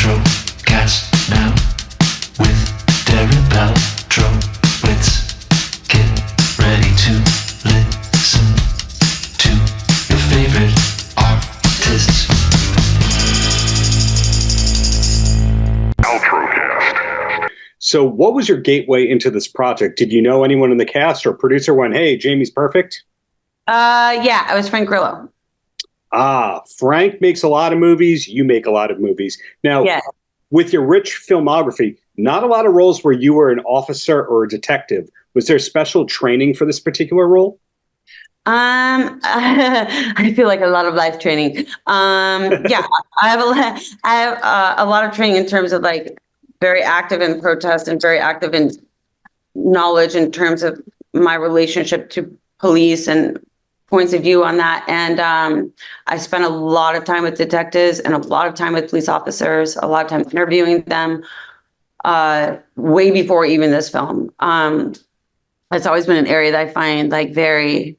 Paltrocast now with Darren Paltrowitz. Get ready to listen to your favorite artists. Paltrocast. So what was your gateway into this project? Did you know anyone in the cast or producer went, hey, Jamie's perfect? Yeah, I was Frank Grillo. Frank makes a lot of movies. You make a lot of movies. Now, Yeah. With your rich filmography, not a lot of roles where you were an officer or a detective. Was there special training for this particular role? I feel like a lot of life training. Yeah, I have a lot of training in terms of like very active in protest and very active in knowledge in terms of my relationship to police and points of view on that. And I spent a lot of time with detectives and a lot of time with police officers, a lot of time interviewing them way before even this film. It's always been an area that I find like very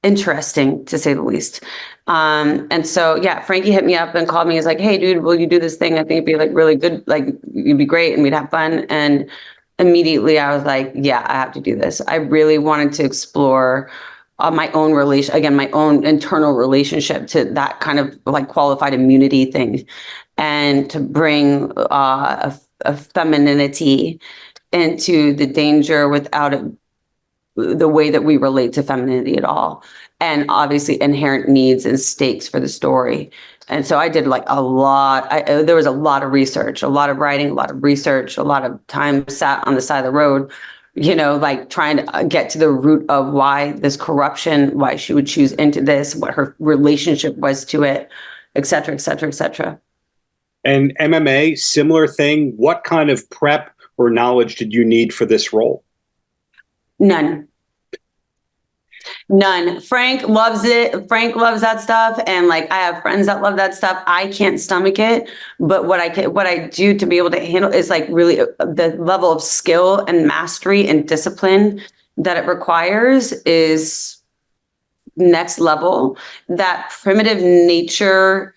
interesting, to say the least. And so, yeah, Frankie hit me up and called me. He's like, hey, dude, will you do this thing? I think it'd be like really good. Like, you'd be great and we'd have fun. And immediately I was like, yeah, I have to do this. I really wanted to explore my own my own internal relationship to that kind of like qualified immunity thing, and to bring a femininity into the danger without the way that we relate to femininity at all. And obviously inherent needs and stakes for the story. And so I did like a lot. There was a lot of research, a lot of writing, a lot of research, a lot of time sat on the side of the road, like trying to get to the root of why this corruption, why she would choose into this, what her relationship was to it, et cetera, et cetera, et cetera. And MMA, similar thing. What kind of prep or knowledge did you need for this role? None. Frank loves it. Frank loves that stuff. And like, I have friends that love that stuff. I can't stomach it. But what I do to be able to handle is like really the level of skill and mastery and discipline that it requires is next level. That primitive nature,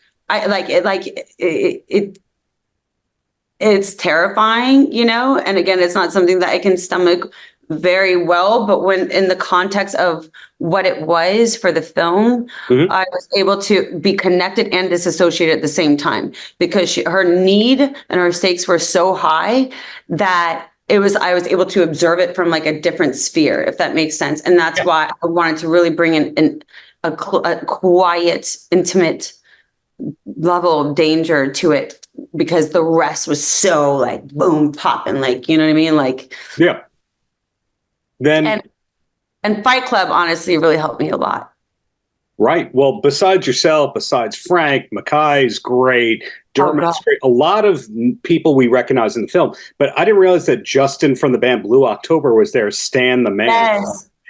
it's terrifying, and again, it's not something that I can stomach very well, but when in the context of what it was for the film, I was able to be connected and disassociated at the same time, because her need and her stakes were so high that I was able to observe it from like a different sphere, if that makes sense. And that's why I wanted to really bring in a quiet, intimate level of danger to it, because the rest was so like boom, popping, like, you know what I mean? Like, yeah. Then and Fight Club honestly really helped me a lot. Right. Well, besides yourself, besides Frank, Mackay's great, Dermot's great, a lot of people we recognize in the film. But I didn't realize that Justin from the band Blue October was there, Stan the man.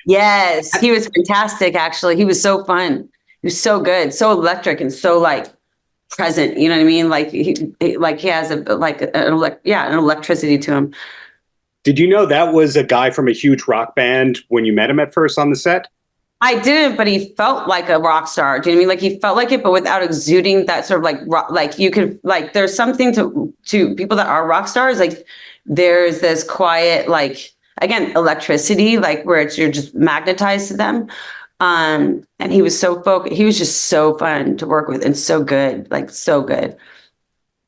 Yes, he was fantastic. Actually, he was so fun. He was so good, so electric, and so like present. You know what I mean? Like he has an electricity to him. Did you know that was a guy from a huge rock band when you met him at first on the set? I didn't, but he felt like a rock star. Do you know what I mean? Like he felt like it, but without exuding that sort of like rock, like you could, like there's something to people that are rock stars. Like there's this quiet, like, again, electricity, like where you're just magnetized to them. And he was so focused. He was just so fun to work with and so good, like so good.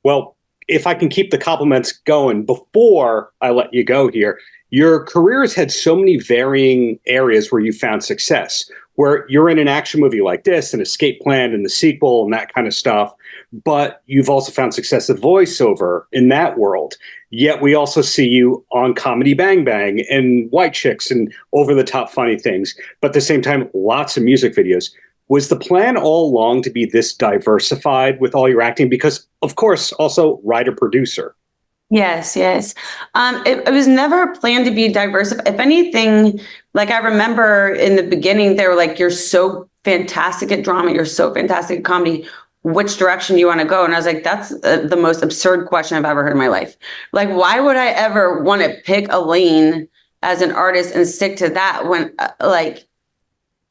Well, if I can keep the compliments going before I let you go here, your career has had so many varying areas where you found success, where you're in an action movie like this, an Escape Plan and the sequel and that kind of stuff. But you've also found success at voiceover in that world. Yet we also see you on Comedy Bang Bang and White Chicks and over the top funny things. But at the same time, lots of music videos. Was the plan all along to be this diversified with all your acting? Because, of course, also writer-producer. Yes. It was never planned to be diverse. If anything, like I remember in the beginning, they were like, you're so fantastic at drama. You're so fantastic at comedy. Which direction do you want to go? And I was like, that's the most absurd question I've ever heard in my life. Like, why would I ever want to pick a lane as an artist and stick to that when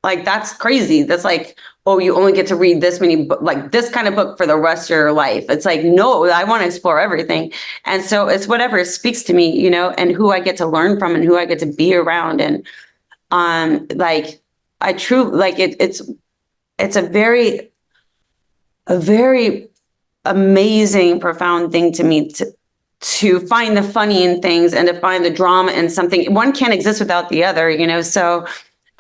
Like, that's crazy. That's like, oh, you only get to read this many, like this kind of book for the rest of your life. It's like, no, I want to explore everything. And so it's whatever speaks to me, you know, and who I get to learn from and who I get to be around. And like, I truly, like, it's a very amazing, profound thing to me to find the funny in things and to find the drama in something. One can't exist without the other, you know? So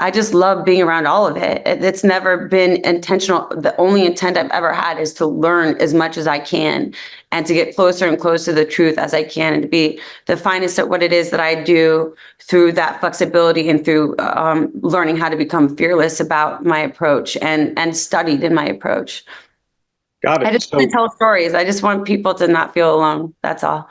I just love being around all of it. It's never been intentional. The only intent I've ever had is to learn as much as I can and to get closer and closer to the truth as I can, and to be the finest at what it is that I do through that flexibility and through learning how to become fearless about my approach and studied in my approach. Got it. I just want to tell stories. I just want people to not feel alone. That's all.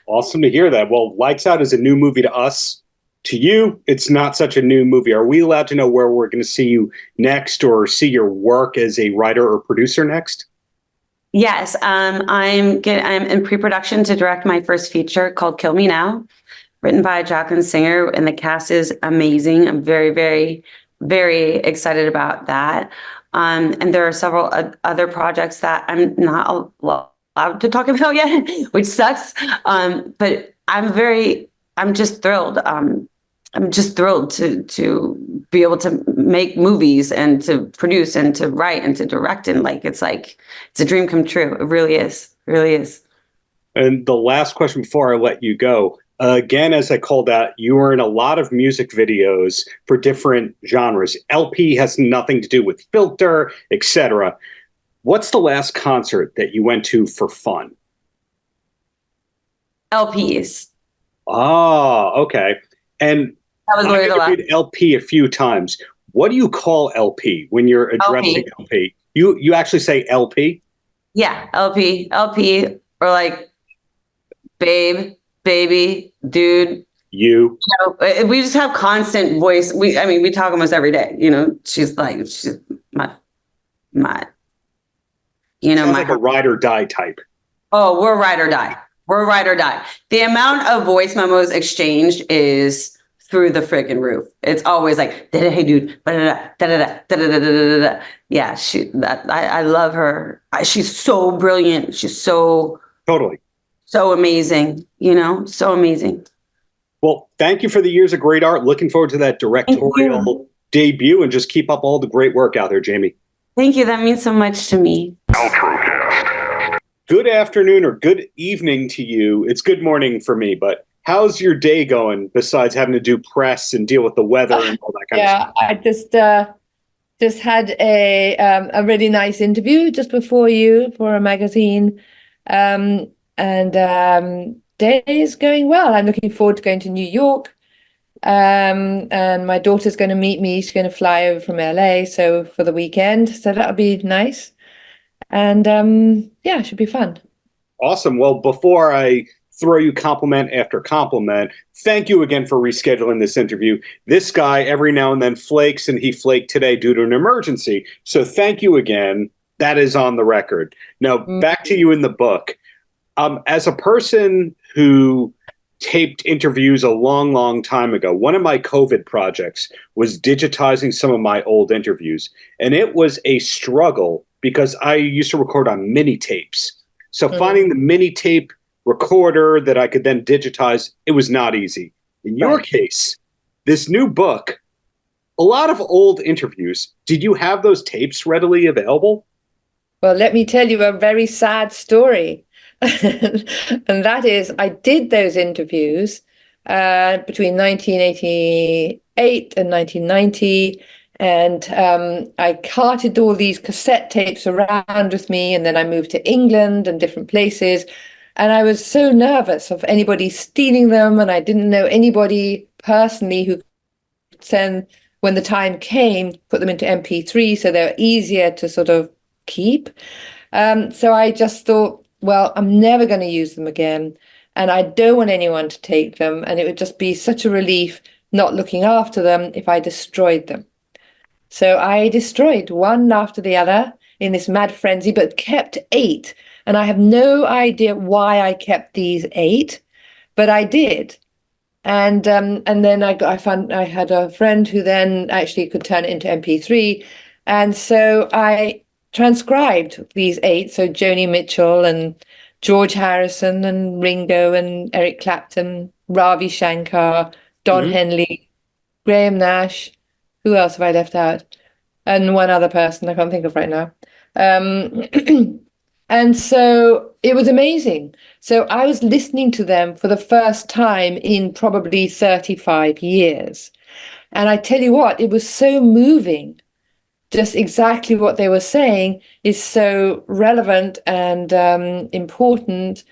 Awesome to hear that. Well, Lights Out is a new movie to us. To you, it's not such a new movie. Are we allowed to know where we're going to see you next, or see your work as a writer or producer next? Yes, I'm in pre-production to direct my first feature called Kill Me Now, written by Jacqueline Singer, and the cast is amazing. I'm very, very, very excited about that. And there are several other projects that I'm not allowed to talk about yet, which sucks. But I'm just thrilled. I'm just thrilled to be able to make movies and to produce and to write and to direct. And it's a dream come true. It really is. It really is. And the last question before I let you go, again, as I called out, you were in a lot of music videos for different genres. LP has nothing to do with filter, etc. What's the last concert that you went to for fun? LPs. Ah, okay. And that was I've interviewed LP a few times. What do you call LP when you're addressing LP? You actually say LP? Yeah, LP, or like babe, baby, dude. You know, we just have constant voice. We talk almost every day. You know, she's my. You know, sounds like a ride or die type. Oh, we're ride or die. We're ride or die. The amount of voice memos exchanged is through the freaking roof. It's always like, hey, dude, yeah. I love her. She's so brilliant. She's so amazing. You know, so amazing. Well, thank you for the years of great art. Looking forward to that directorial debut, and just keep up all the great work out there, Jaime. Thank you. That means so much to me. Paltrocast. Good afternoon or good evening to you. It's good morning for me, but how's your day going besides having to do press and deal with the weather and all that kind of stuff? Yeah, I just had a really nice interview just before you for a magazine. Day is going well. I'm looking forward to going to New York. And my daughter's going to meet me. She's going to fly over from LA for the weekend. So that'll be nice. And it should be fun. Awesome. Well, before I throw you compliment after compliment, thank you again for rescheduling this interview. This guy every now and then flakes, and he flaked today due to an emergency. So thank you again. That is on the record. Now, back to you in the book. As a person who taped interviews a long, long time ago, one of my COVID projects was digitizing some of my old interviews. And it was a struggle because I used to record on mini tapes. So finding the mini tape recorder that I could then digitize, it was not easy. In your case, this new book, a lot of old interviews. Did you have those tapes readily available? Well, let me tell you a very sad story. And that is, I did those interviews between 1988 and 1990. And I carted all these cassette tapes around with me. And then I moved to England and different places. And I was so nervous of anybody stealing them. And I didn't know anybody personally who could send, when the time came, put them into MP3 so they're easier to sort of keep. So I just thought, well, I'm never going to use them again. And I don't want anyone to take them. And it would just be such a relief not looking after them if I destroyed them. So I destroyed one after the other in this mad frenzy, but kept 8. And I have no idea why I kept these 8, but I did. And then I had a friend who then actually could turn it into MP3. And so I transcribed these 8. So Joni Mitchell and George Harrison and Ringo and Eric Clapton, Ravi Shankar, Don Henley, Graham Nash. Who else have I left out? And one other person I can't think of right now. And so it was amazing. So I was listening to them for the first time in probably 35 years. And I tell you what, it was so moving. Just exactly what they were saying is so relevant and important.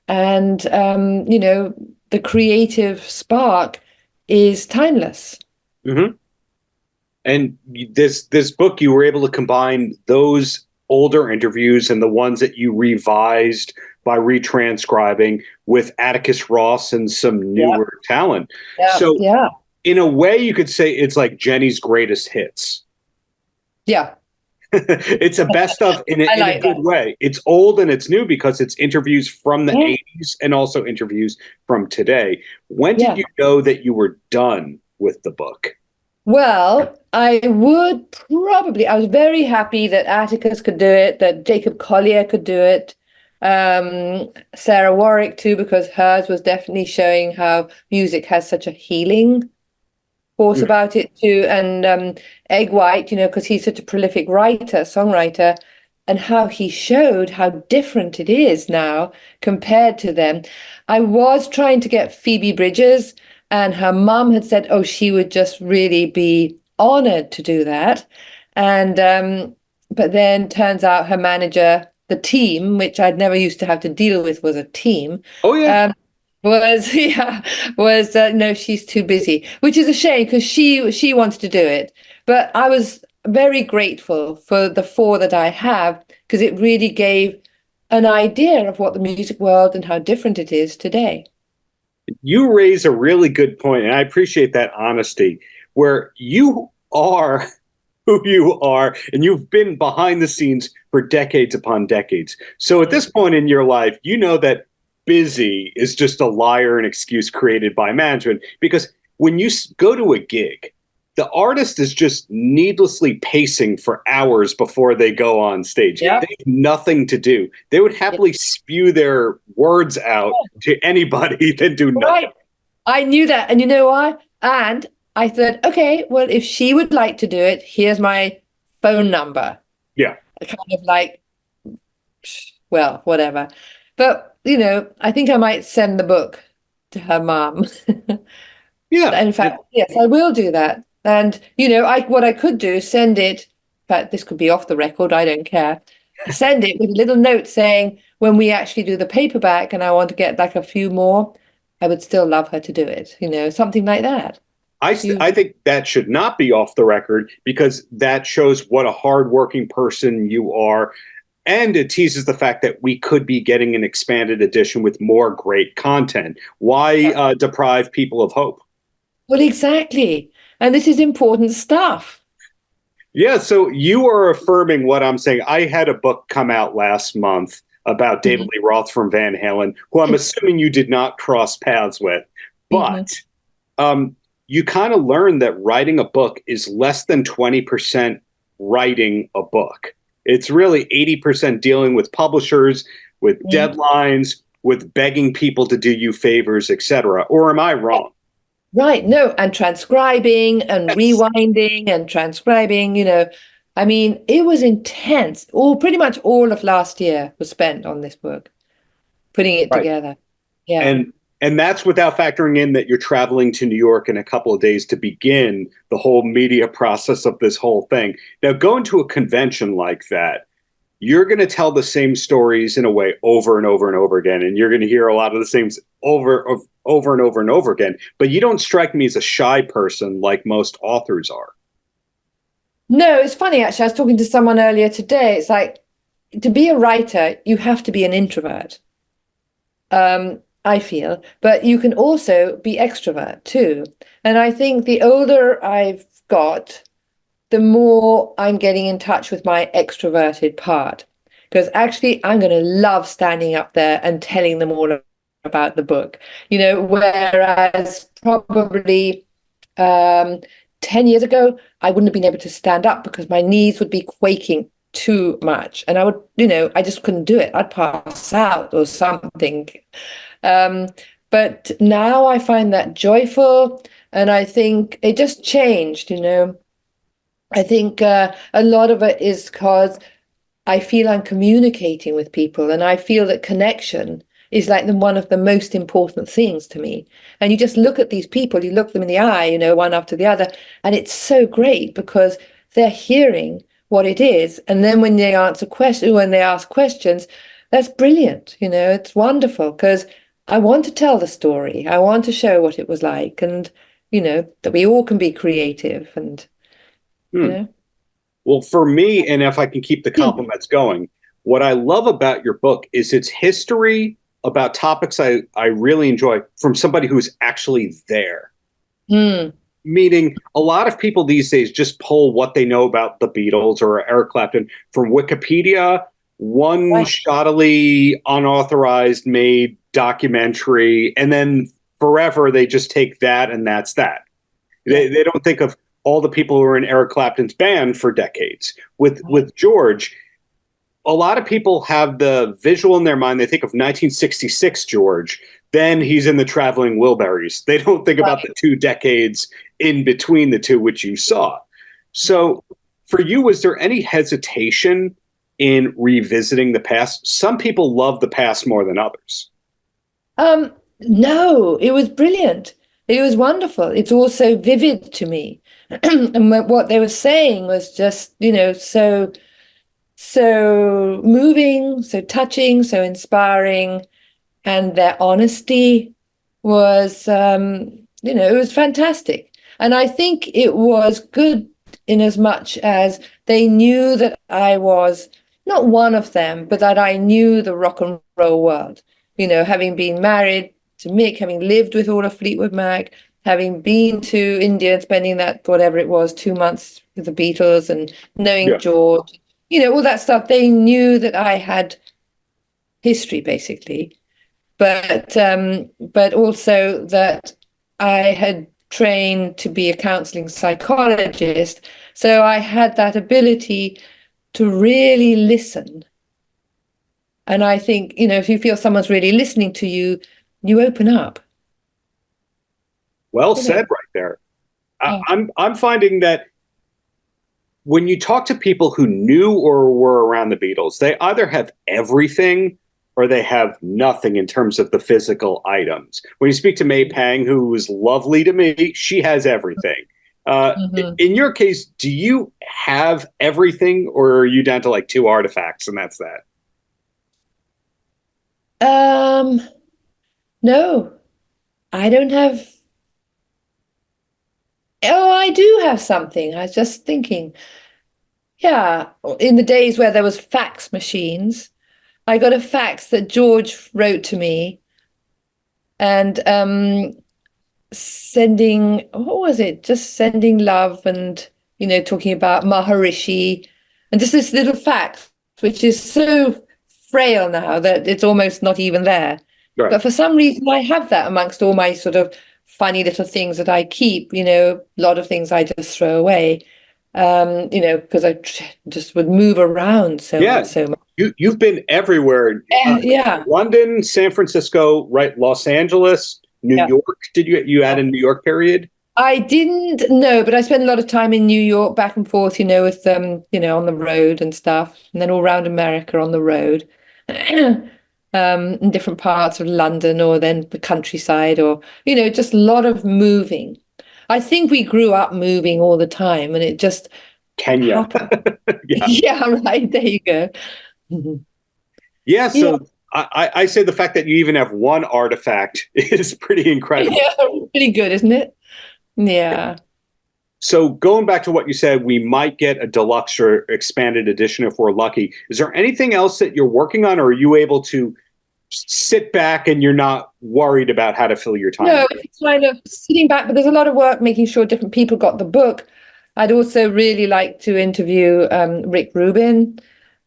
And, the creative spark is timeless. Mm-hmm. And this book, you were able to combine those older interviews and the ones that you revised by retranscribing with Atticus Ross and some newer talent. So in a way, you could say it's like Jenny's greatest hits. Yeah. It's a best of in a good way. It's old and it's new because it's interviews from the 80s and also interviews from today. When did you know that you were done with the book? Well, I was very happy that Atticus could do it, that Jacob Collier could do it, Sarah Warwick too, because hers was definitely showing how music has such a healing force about it too, and Egg White, because he's such a prolific songwriter, and how he showed how different it is now compared to them. I was trying to get Phoebe Bridgers, and her mum had said, she would just really be honored to do that. And but then turns out her manager, the team, which I'd never used to have to deal with, was a team. Oh, yeah. No, she's too busy, which is a shame because she wants to do it. But I was very grateful for the 4 that I have, because it really gave an idea of what the music world and how different it is today. You raise a really good point, and I appreciate that honesty, where you are who you are, and you've been behind the scenes for decades upon decades. So at this point in your life, you know that busy is just a liar and excuse created by management, because when you go to a gig, the artist is just needlessly pacing for hours before they go on stage. Yep. They have nothing to do. They would happily spew their words out to anybody than do nothing. Right. I knew that. And you know what? And I thought, okay, well, if she would like to do it, here's my phone number. Yeah. Kind of like, well, whatever. But, I think I might send the book to her mom. Yeah. In fact, yes, I will do that. And, what I could do is send it. In fact, this could be off the record. I don't care. Send it with a little note saying, when we actually do the paperback and I want to get like a few more, I would still love her to do it. Something like that. I think that should not be off the record, because that shows what a hardworking person you are. And it teases the fact that we could be getting an expanded edition with more great content. Why deprive people of hope? Well, exactly. And this is important stuff. Yeah, so you are affirming what I'm saying. I had a book come out last month about David Lee Roth from Van Halen, who I'm assuming you did not cross paths with. But you kind of learn that writing a book is less than 20% writing a book. It's really 80% dealing with publishers, with deadlines, with begging people to do you favors, etc. Or am I wrong? Right. No, and transcribing and rewinding and transcribing, I mean, it was intense. Pretty much all of last year was spent on this book, putting it together. Yeah. And that's without factoring in that you're traveling to New York in a couple of days to begin the whole media process of this whole thing. Now, going to a convention like that, you're going to tell the same stories in a way over and over and over again, and you're going to hear a lot of the same over and over and over again. But you don't strike me as a shy person like most authors are. No, it's funny, actually. I was talking to someone earlier today. It's like, to be a writer, you have to be an introvert, I feel. But you can also be extrovert too. And I think the older I've got, the more I'm getting in touch with my extroverted part. Because actually, I'm going to love standing up there and telling them all about the book, whereas probably 10 years ago, I wouldn't have been able to stand up because my knees would be quaking too much. And I would, I just couldn't do it. I'd pass out or something. But now I find that joyful. And I think it just changed, I think a lot of it is because I feel I'm communicating with people, and I feel that connection is like one of the most important things to me. And you just look at these people, you look them in the eye, one after the other, and it's so great because they're hearing what it is. And then when they ask questions, that's brilliant. It's wonderful because I want to tell the story. I want to show what it was like, and, that we all can be creative and, Well, for me, and if I can keep the compliments going, what I love about your book is its history about topics I really enjoy from somebody who's actually there. Meaning a lot of people these days just pull what they know about the Beatles or Eric Clapton from Wikipedia, one shoddily unauthorized made documentary, and then forever they just take that and that's that. They don't think of all the people who were in Eric Clapton's band for decades. With George, a lot of people have the visual in their mind. They think of 1966 George. Then he's in the Traveling Wilburys. They don't think about the 2 decades in between the two, which you saw. So for you, was there any hesitation in revisiting the past? Some people love the past more than others. No, it was brilliant. It was wonderful. It's also vivid to me. And what they were saying was just, so moving, so touching, so inspiring. And their honesty was, it was fantastic. And I think it was good in as much as they knew that I was not one of them, but that I knew the rock and roll world, having been married to Mick, having lived with all of Fleetwood Mac, having been to India and spending that, whatever it was, 2 months with the Beatles and knowing George, all that stuff. They knew that I had history, basically, but also that I had trained to be a counseling psychologist. So I had that ability to really listen. And I think, if you feel someone's really listening to you, you open up. Well said right there. I'm finding that when you talk to people who knew or were around the Beatles, they either have everything or they have nothing in terms of the physical items. When you speak to May Pang, who was lovely to me, she has everything. In your case, do you have everything, or are you down to like 2 artifacts and that's that? No, I don't have. Oh, I do have something. I was just thinking. Yeah, in the days where there was fax machines, I got a fax that George wrote to me, and sending, what was it? Just sending love and, talking about Maharishi, and just this little fax, which is so frail now that it's almost not even there. Right. But for some reason, I have that amongst all my sort of funny little things that I keep, a lot of things I just throw away, because I just would move around so much. You've been everywhere. London, San Francisco, right? Los Angeles, New York. Did you add a New York period? I didn't know, but I spent a lot of time in New York, back and forth, with them, on the road and stuff, and then all around America on the road. In different parts of London, or then the countryside, or, just a lot of moving. I think we grew up moving all the time, and it just Kenya. Yeah, right. There you go. Yeah, so I say the fact that you even have one artifact is pretty incredible. Yeah, pretty good, isn't it? Yeah. So going back to what you said, we might get a deluxe or expanded edition if we're lucky. Is there anything else that you're working on, or are you able to sit back and you're not worried about how to fill your time? No, it's kind of sitting back, but there's a lot of work making sure different people got the book. I'd also really like to interview Rick Rubin.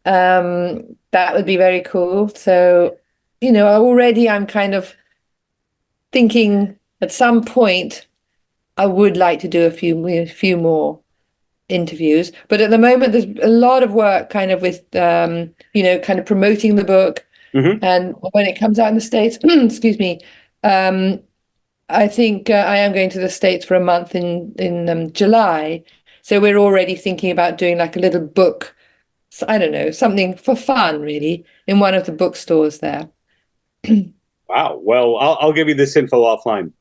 That would be very cool. So, already I'm kind of thinking at some point I would like to do a few more interviews, but at the moment there's a lot of work kind of with kind of promoting the book. And when it comes out in the States, excuse me, I think I am going to the States for a month in July, so we're already thinking about doing like a little book, I don't know, something for fun really, in one of the bookstores there. Wow. Well, I'll give you this info offline.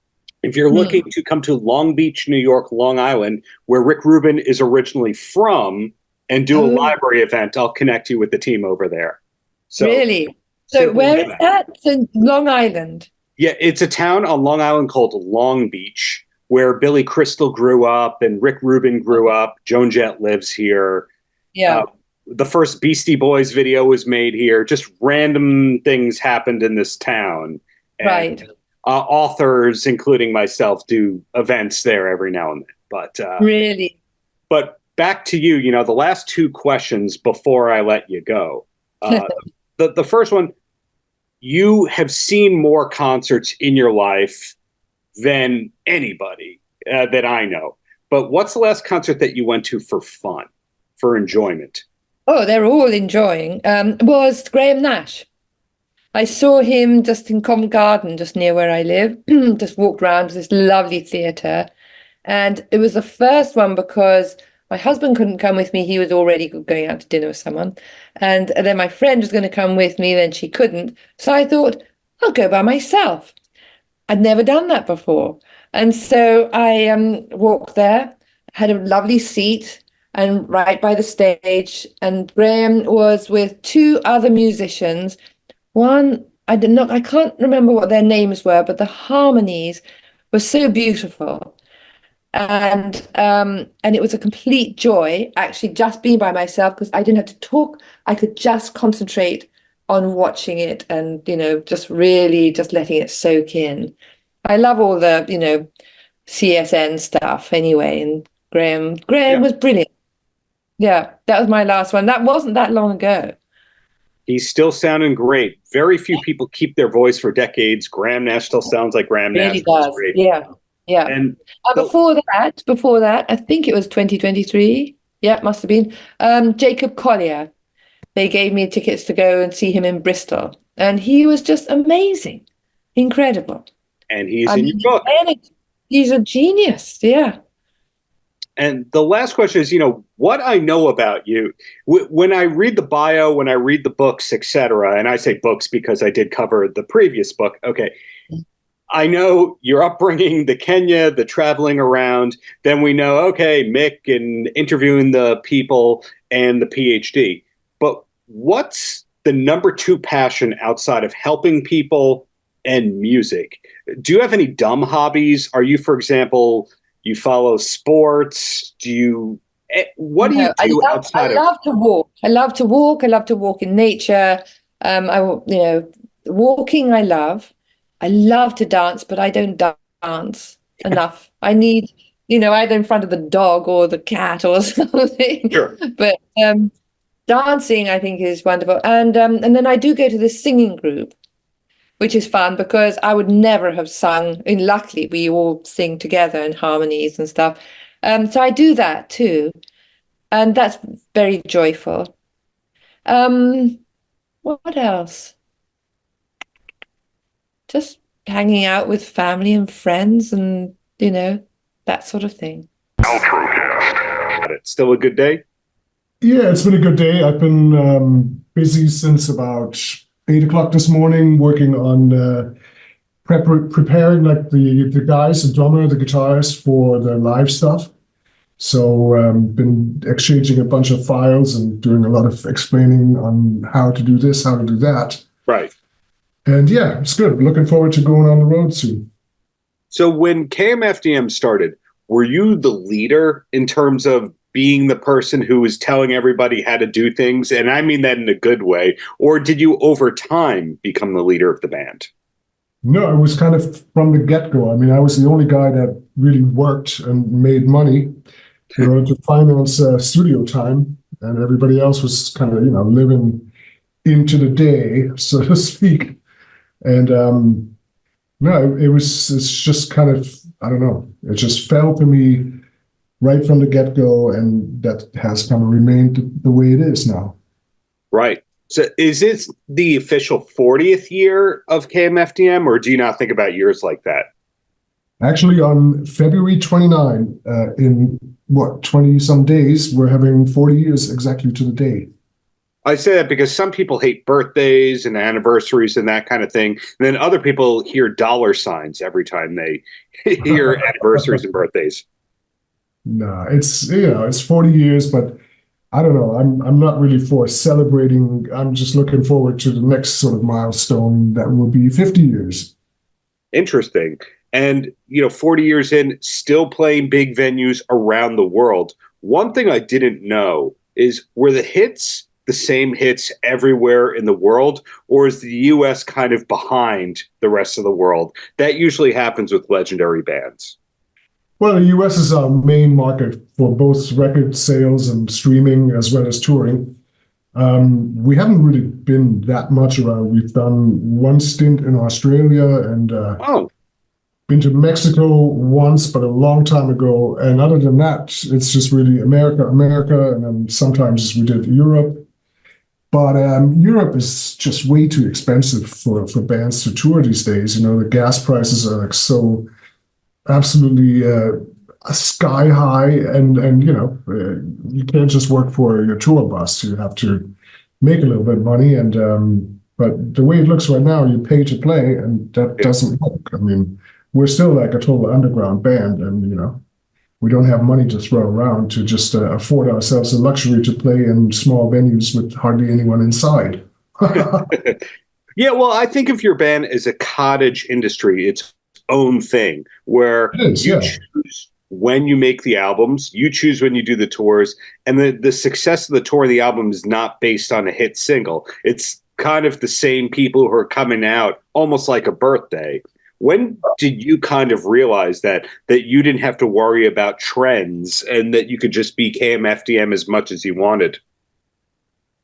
If you're looking to come to Long Beach, New York, Long Island, where Rick Rubin is originally from, and do a library event, I'll connect you with the team over there. So, really? So where is that? So Long Island? Yeah, it's a town on Long Island called Long Beach, where Billy Crystal grew up and Rick Rubin grew up. Joan Jett lives here. Yeah. The first Beastie Boys video was made here. Just random things happened in this town. And, right. Authors, including myself, do events there every now and then. But really? But back to you, the last two questions before I let you go. The first one, you have seen more concerts in your life than anybody that I know. But what's the last concert that you went to for fun, for enjoyment? Oh, they're all enjoying. Was Graham Nash. I saw him just in Covent Garden, just near where I live, just walked around to this lovely theatre. And it was the first one because my husband couldn't come with me. He was already going out to dinner with someone. And then my friend was going to come with me, then she couldn't. So I thought, I'll go by myself. I'd never done that before. And so I walked there, had a lovely seat, and right by the stage. And Graham was with two other musicians. One, I can't remember what their names were, but the harmonies were so beautiful. And it was a complete joy, actually, just being by myself, because I didn't have to talk. I could just concentrate on watching it and, just really just letting it soak in. I love all the, CSN stuff anyway. And Graham was brilliant. Yeah, that was my last one. That wasn't that long ago. He's still sounding great. Very few people keep their voice for decades. Graham Nash still sounds like Graham Nash. Really does. Great. Yeah. And before that, I think it was 2023. Yeah, it must have been. Jacob Collier. They gave me tickets to go and see him in Bristol. And he was just amazing. Incredible. And he's in your book. He's a genius. Yeah. And the last question is, what I know about you, when I read the bio, when I read the books, etc., and I say books because I did cover the previous book. Okay. I know your upbringing, the Kenya, the traveling around. Then we know, okay, Mick and interviewing the people and the PhD. But what's the number two passion outside of helping people and music? Do you have any dumb hobbies? Are you, for example, you follow sports? What do you do outside of? I love to walk. I love to walk. I love to walk in nature. Walking I love. I love to dance, but I don't dance enough. I need, either in front of the dog or the cat or something. Sure. But dancing, I think, is wonderful. And then I do go to this singing group, which is fun because I would never have sung. And luckily, we all sing together in harmonies and stuff. So I do that too. And that's very joyful. What else? Just hanging out with family and friends and, that sort of thing. Paltrocast. It's still a good day? Yeah, it's been a good day. I've been busy since about 8 o'clock this morning, working on preparing like the guys, the drummer, the guitarist for the live stuff. So been exchanging a bunch of files and doing a lot of explaining on how to do this, how to do that. Right. And yeah, it's good. Looking forward to going on the road soon. So when KMFDM started, were you the leader in terms of being the person who was telling everybody how to do things? And I mean that in a good way. Or did you over time become the leader of the band? No, it was kind of from the get-go. I mean, I was the only guy that really worked and made money to finance studio time. And everybody else was kind of, living into the day, so to speak. And No, it's just kind of, I don't know, it just fell to me right from the get-go, and that has kind of remained the way it is now. Right. So is this the official 40th year of KMFDM, or do you not think about years like that? Actually, on February 29, in 20-some days, we're having 40 years exactly to the day. I say that because some people hate birthdays and anniversaries and that kind of thing. And then other people hear dollar signs every time they hear anniversaries and birthdays. No, it's 40 years, but I don't know. I'm not really for celebrating. I'm just looking forward to the next sort of milestone that will be 50 years. Interesting. And, 40 years in, still playing big venues around the world. One thing I didn't know is, were the hits the same hits everywhere in the world, or is the US kind of behind the rest of the world? That usually happens with legendary bands. Well, the US is our main market for both record sales and streaming as well as touring. We haven't really been that much around. We've done one stint in Australia and been to Mexico once, but a long time ago. And other than that, it's just really America, and then sometimes we did Europe. But Europe is just way too expensive for bands to tour these days. The gas prices are like so absolutely sky high, and you can't just work for your tour bus. You have to make a little bit of money, and but the way it looks right now, you pay to play, and that doesn't work. I mean, we're still like a total underground band, and we don't have money to throw around to just afford ourselves the luxury to play in small venues with hardly anyone inside. Yeah, well, I think of your band as a cottage industry, its own thing, where choose when you make the albums, you choose when you do the tours, and the success of the tour of the album is not based on a hit single. It's kind of the same people who are coming out almost like a birthday. When did you kind of realize that you didn't have to worry about trends and that you could just be KMFDM as much as you wanted?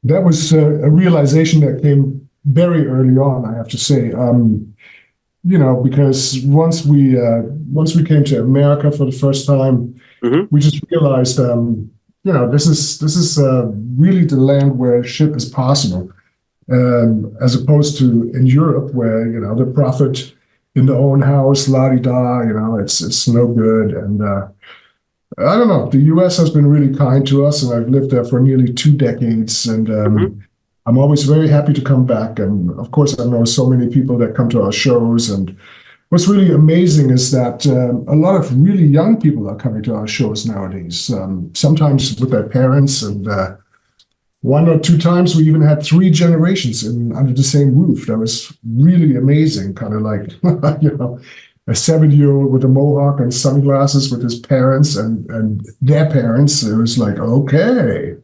That was a realization that came very early on, I have to say. Because once we came to America for the first time, we just realized, this is really the land where shit is possible, as opposed to in Europe where the profit in the own house, la-di-da, it's no good. And I don't know, the US has been really kind to us, and I've lived there for nearly 2 decades, and I'm always very happy to come back. And of course, I know so many people that come to our shows, and what's really amazing is that a lot of really young people are coming to our shows nowadays, sometimes with their parents, and 1 or 2 times we even had 3 generations under the same roof. That was really amazing, kind of like, a 7-year-old with a mohawk and sunglasses with his parents and their parents. It was like, okay.